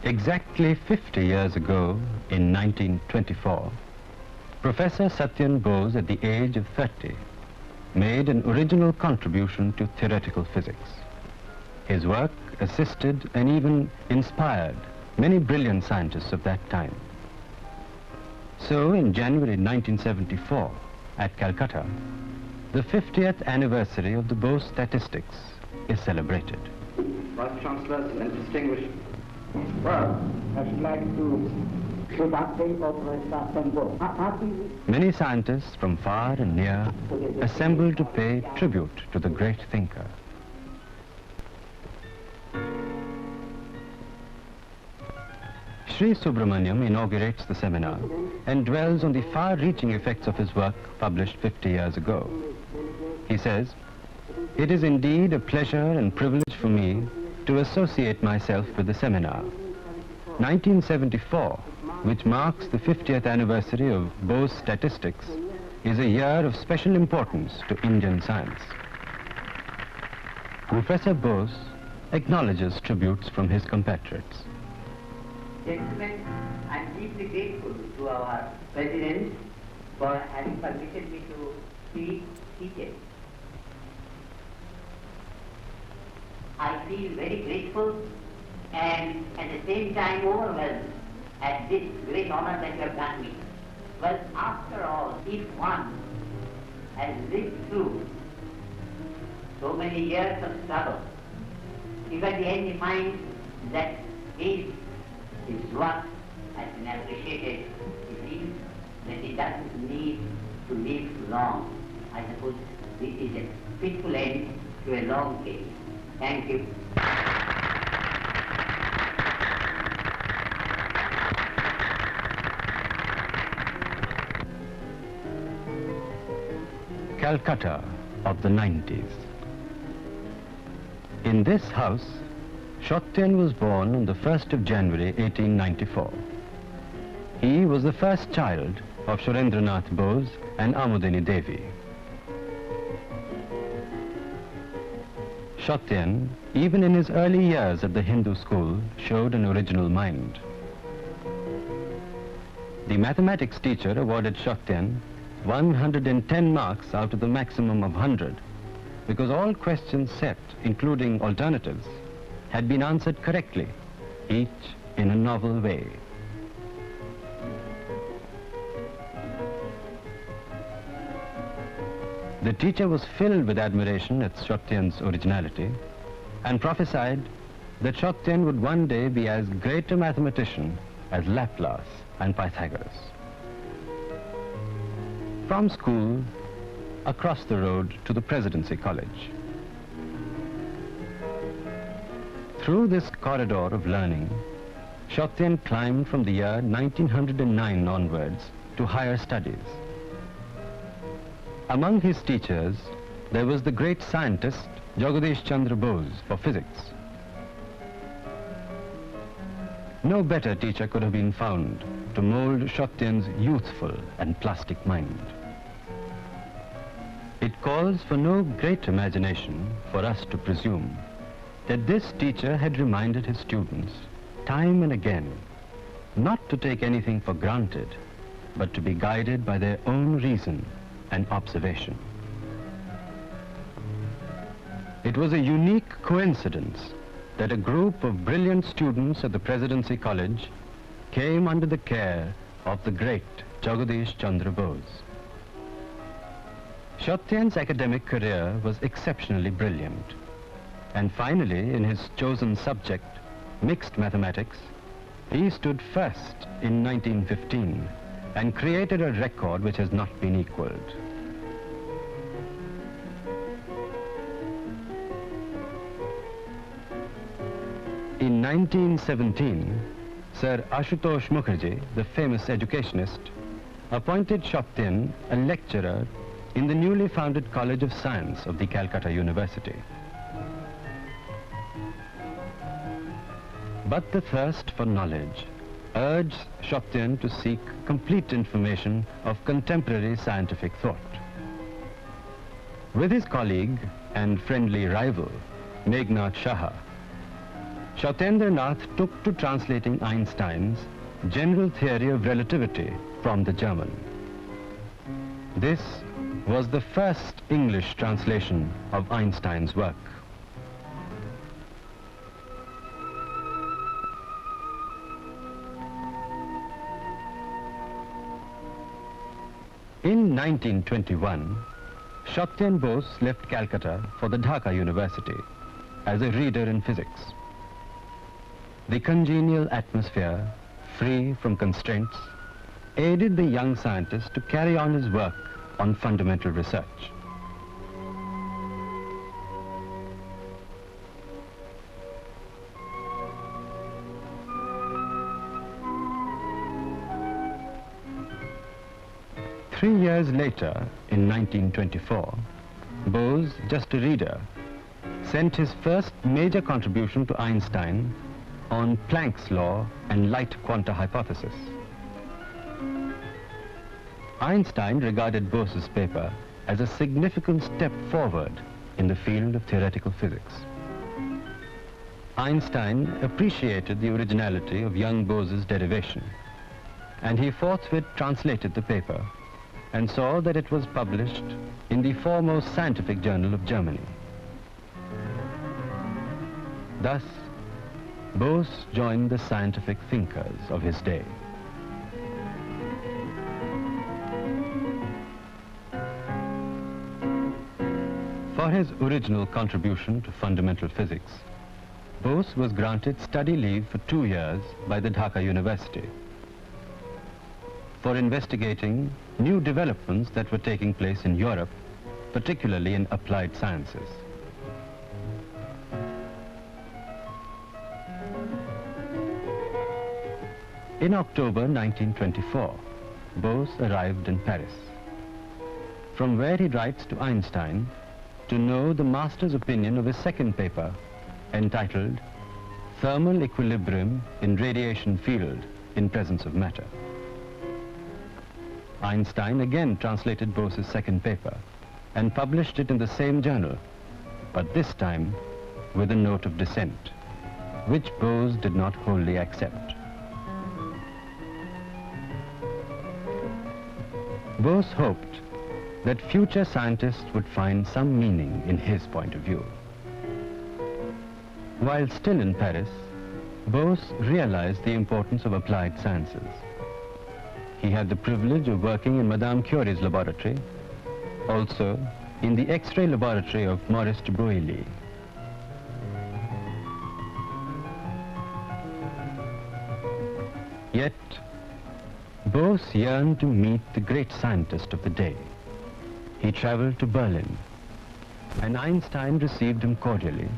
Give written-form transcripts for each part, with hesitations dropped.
Exactly 50 years ago, in 1924, Professor Satyen Bose, at the age of 30, made an original contribution to theoretical physics. His work assisted and even inspired many brilliant scientists of that time. So, in January 1974, at Calcutta, the 50th anniversary of the Bose statistics is celebrated. Vice Chancellors and distinguished. Well, I should like to Many scientists from far and near assembled to pay tribute to the great thinker. Sri Subramaniam inaugurates the seminar and dwells on the far-reaching effects of his work published 50 years ago. He says, "It is indeed a pleasure and privilege for me to associate myself with the seminar. 1974, which marks the 50th anniversary of Bose statistics, is a year of special importance to Indian science." Professor Bose acknowledges tributes from his compatriots. Gentlemen, I am deeply grateful to our President for having permitted me to speak here. I feel very grateful and at the same time overwhelmed at this great honor that you have done me. Well, after all, if one has lived through so many years of struggle, if at the end he finds that his work has been appreciated, he feels that he doesn't need to live long. I suppose this is a fitful end to a long case. Thank you. Calcutta of the 90s. In this house, Satyen was born on the 1st of January 1894. He was the first child of Nath Bose and Amudini Devi. Satyen, even in his early years at the Hindu school, showed an original mind. The mathematics teacher awarded Satyen 110 marks out of the maximum of 100 because all questions set, including alternatives, had been answered correctly, each in a novel way. The teacher was filled with admiration at Satyen's originality and prophesied that Satyen would one day be as great a mathematician as Laplace and Pythagoras. From school, across the road to the Presidency College. Through this corridor of learning, Satyen climbed from the year 1909 onwards to higher studies. Among his teachers, there was the great scientist Jagadish Chandra Bose for physics. No better teacher could have been found to mold Satyen's youthful and plastic mind. It calls for no great imagination for us to presume that this teacher had reminded his students time and again not to take anything for granted, but to be guided by their own reason and observation. It was a unique coincidence that a group of brilliant students at the Presidency College came under the care of the great Jagadish Chandra Bose. Satyen's academic career was exceptionally brilliant, and finally, in his chosen subject, mixed mathematics, He stood first in 1915 and created a record which has not been equaled. In 1917, Sir Ashutosh Mukherjee, the famous educationist, appointed Satyen a lecturer in the newly founded College of Science of the Calcutta University. But the thirst for knowledge urged Satyen to seek complete information of contemporary scientific thought. With his colleague and friendly rival, Meghnad Shah, Satyendra Nath took to translating Einstein's general theory of relativity from the German. This was the first English translation of Einstein's work. In 1921, Satyen Bose left Calcutta for the Dhaka University as a reader in physics. The congenial atmosphere, free from constraints, aided the young scientist to carry on his work on fundamental research. Three years later, in 1924, Bose, just a reader, sent his first major contribution to Einstein on Planck's law and light quanta hypothesis. Einstein regarded Bose's paper as a significant step forward in the field of theoretical physics. Einstein appreciated the originality of young Bose's derivation, and he forthwith translated the paper and saw that it was published in the foremost scientific journal of Germany. Thus, Bose joined the scientific thinkers of his day. For his original contribution to fundamental physics, Bose was granted study leave for 2 years by the Dhaka University for investigating new developments that were taking place in Europe, particularly in applied sciences. In October 1924, Bose arrived in Paris, from where he writes to Einstein to know the master's opinion of his second paper, entitled Thermal Equilibrium in Radiation Field in Presence of Matter. Einstein again translated Bose's second paper and published it in the same journal, but this time with a note of dissent, which Bose did not wholly accept. Bose hoped that future scientists would find some meaning in his point of view. While still in Paris, Bose realized the importance of applied sciences. He had the privilege of working in Madame Curie's laboratory, also in the X-ray laboratory of Maurice de Broglie. Yet, Bose yearned to meet the great scientist of the day. He traveled to Berlin, and Einstein received him cordially,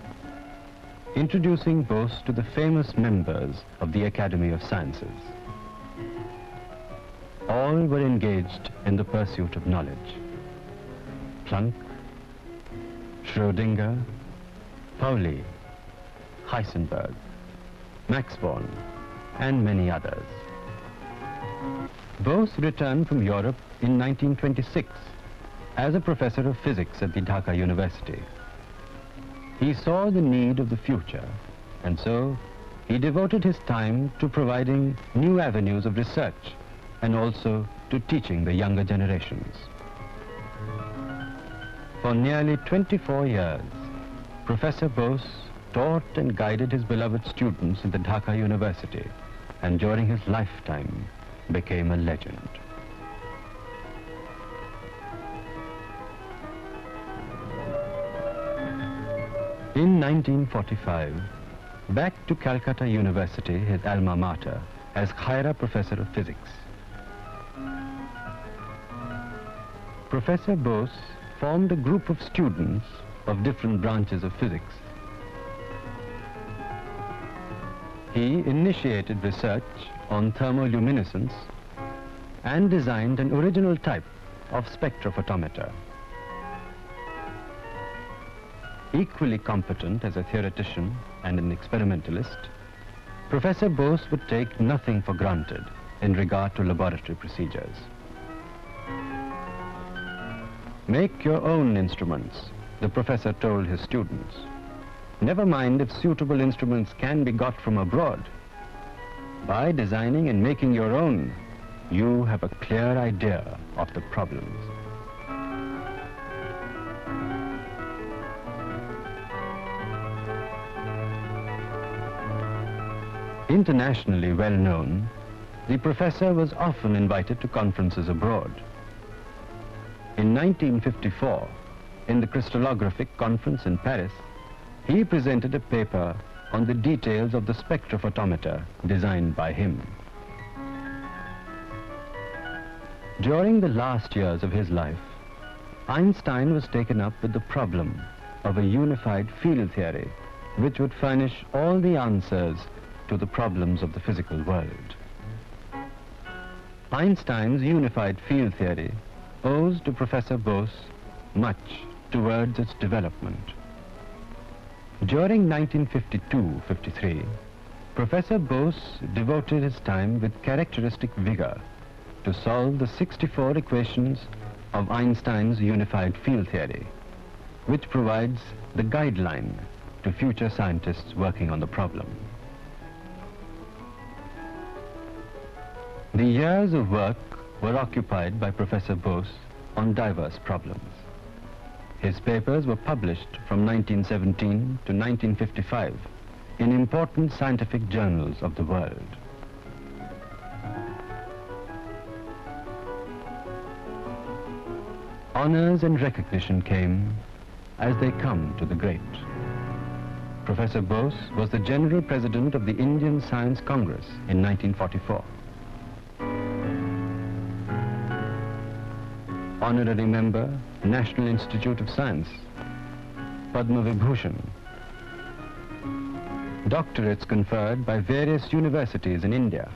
introducing Bose to the famous members of the Academy of Sciences. All were engaged in the pursuit of knowledge. Planck, Schrödinger, Pauli, Heisenberg, Max Born, and many others. Bose returned from Europe in 1926 as a professor of physics at the Dhaka University. He saw the need of the future, and so he devoted his time to providing new avenues of research and also to teaching the younger generations. For nearly 24 years, Professor Bose taught and guided his beloved students in the Dhaka University, and during his lifetime became a legend. In 1945, back to Calcutta University, his alma mater, as Khaira Professor of Physics. Professor Bose formed a group of students of different branches of physics. He initiated research on thermoluminescence and designed an original type of spectrophotometer. Equally competent as a theoretician and an experimentalist, Professor Bose would take nothing for granted in regard to laboratory procedures. Make your own instruments, the professor told his students. Never mind if suitable instruments can be got from abroad. By designing and making your own, you have a clear idea of the problems. Internationally well known, the professor was often invited to conferences abroad. In 1954, in the crystallographic conference in Paris, he presented a paper on the details of the spectrophotometer designed by him. During the last years of his life, Einstein was taken up with the problem of a unified field theory which would furnish all the answers to the problems of the physical world. Einstein's unified field theory owes to Professor Bose much towards its development. During 1952-53, Professor Bose devoted his time with characteristic vigor to solve the 64 equations of Einstein's unified field theory, which provides the guideline to future scientists working on the problem. The years of work were occupied by Professor Bose on diverse problems. His papers were published from 1917 to 1955 in important scientific journals of the world. Honors and recognition came as they come to the great. Professor Bose was the General President of the Indian Science Congress in 1944. Honorary Member, National Institute of Science, Padma Vibhushan. Doctorates conferred by various universities in India.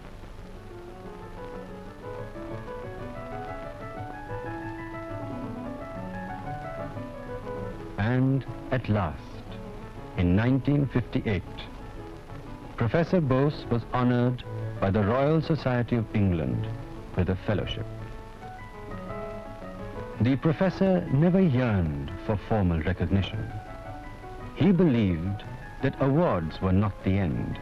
And at last, in 1958, Professor Bose was honored by the Royal Society of England with a fellowship. The professor never yearned for formal recognition. He believed that awards were not the end.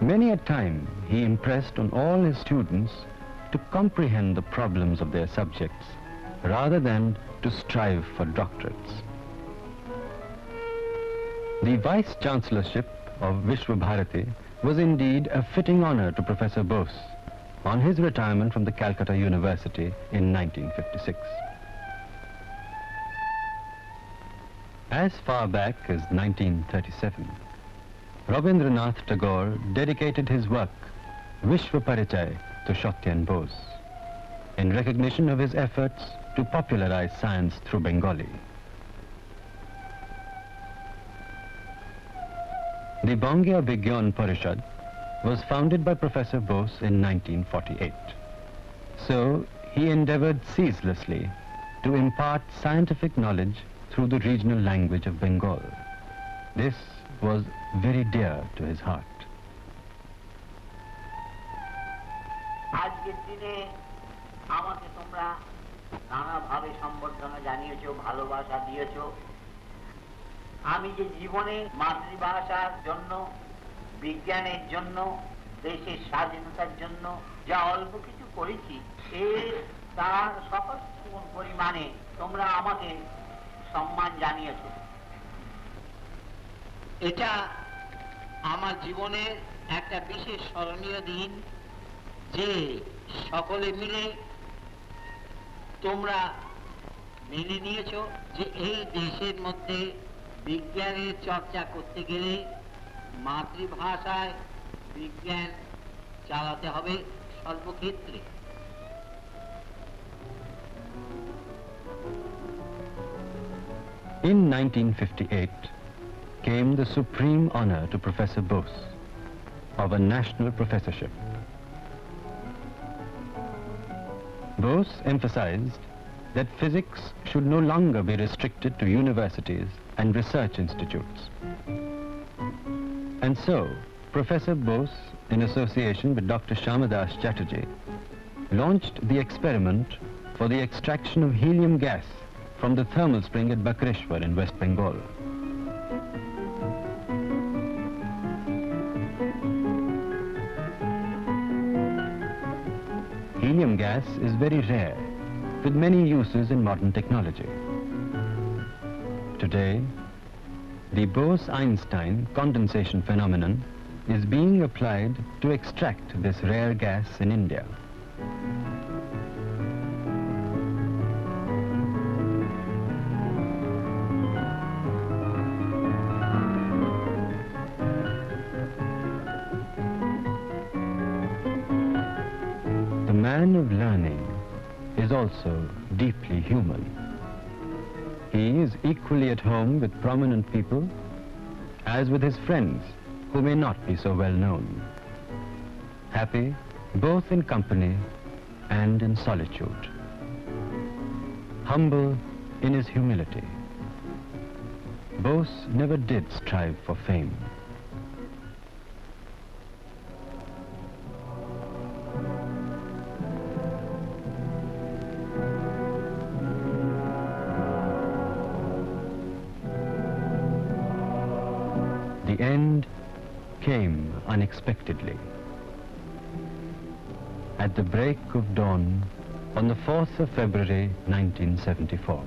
Many a time he impressed on all his students to comprehend the problems of their subjects rather than to strive for doctorates. The Vice-Chancellorship of Vishwabharati was indeed a fitting honor to Professor Bose on his retirement from the Calcutta University in 1956. As far back as 1937, Rabindranath Tagore dedicated his work, Vishwaparichay, to Satyen Bose, in recognition of his efforts to popularize science through Bengali. The Bangya Vigyan Parishad was founded by Professor Bose in 1948. So he endeavored ceaselessly to impart scientific knowledge through the regional language of Bengal. This was very dear to his heart. আজকের দিনে আমাকে তোমরা নানাভাবে সম্বর্ধনা জানিয়েছো, ভালোবাসা দিয়েছো। আমি যে জীবনে মাতৃভাষার জন্য, বিজ্ঞানের জন্য, দেশের স্বাধীনতার জন্য যা অল্প কিছু করেছি, তার সকল পরিমাণে তোমরা আমাকে সম্মান জানিয়েছো। এটা আমার জীবনের একটা বিশেষ স্মরণীয় দিন, যে সকলে মিলে তোমরা মেনে নিয়েছো যে এই দেশের মধ্যে বিজ্ঞানের চর্চা করতে গেলে মাতৃভাষায় বিজ্ঞান চালাতে হবে সর্বক্ষেত্রে। In 1958 came the supreme honor to Professor Bose of a national professorship. Bose emphasized that physics should no longer be restricted to universities and research institutes. And so, Professor Bose, in association with Dr. Shamadas Chatterjee, launched the experiment for the extraction of helium gas from the thermal spring at Bakreshwar in West Bengal. Helium gas is very rare, with many uses in modern technology. Today, the Bose-Einstein condensation phenomenon is being applied to extract this rare gas in India. The man of learning is also deeply human. He is equally at home with prominent people as with his friends who may not be so well known. Happy both in company and in solitude. Humble in his humility. Bose never did strive for fame. The end came unexpectedly. At the break of dawn on the 4th of February 1974.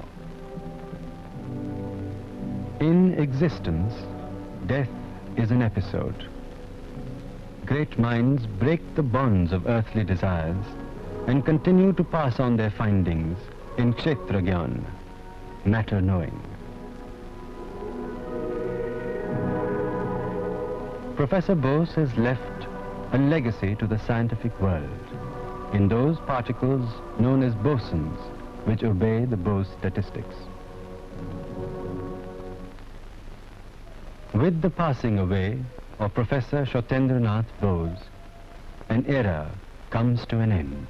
In existence, death is an episode. Great minds break the bonds of earthly desires and continue to pass on their findings in Kshetra Gyan, matter knowing. Professor Bose has left a legacy to the scientific world in those particles known as bosons, which obey the Bose statistics. With the passing away of Professor Satyendra Nath Bose, an era comes to an end.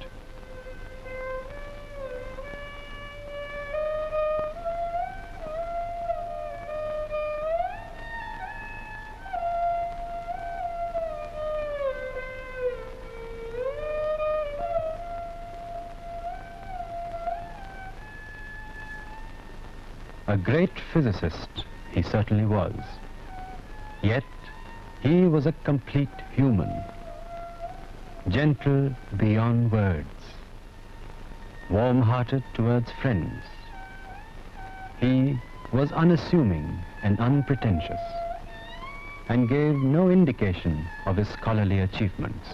A great physicist he certainly was. Yet he was a complete human, gentle beyond words, warm-hearted towards friends. He was unassuming and unpretentious, and gave no indication of his scholarly achievements.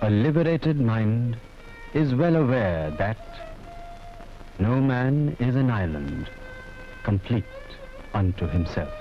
A liberated mind is well aware that no man is an island, complete unto himself.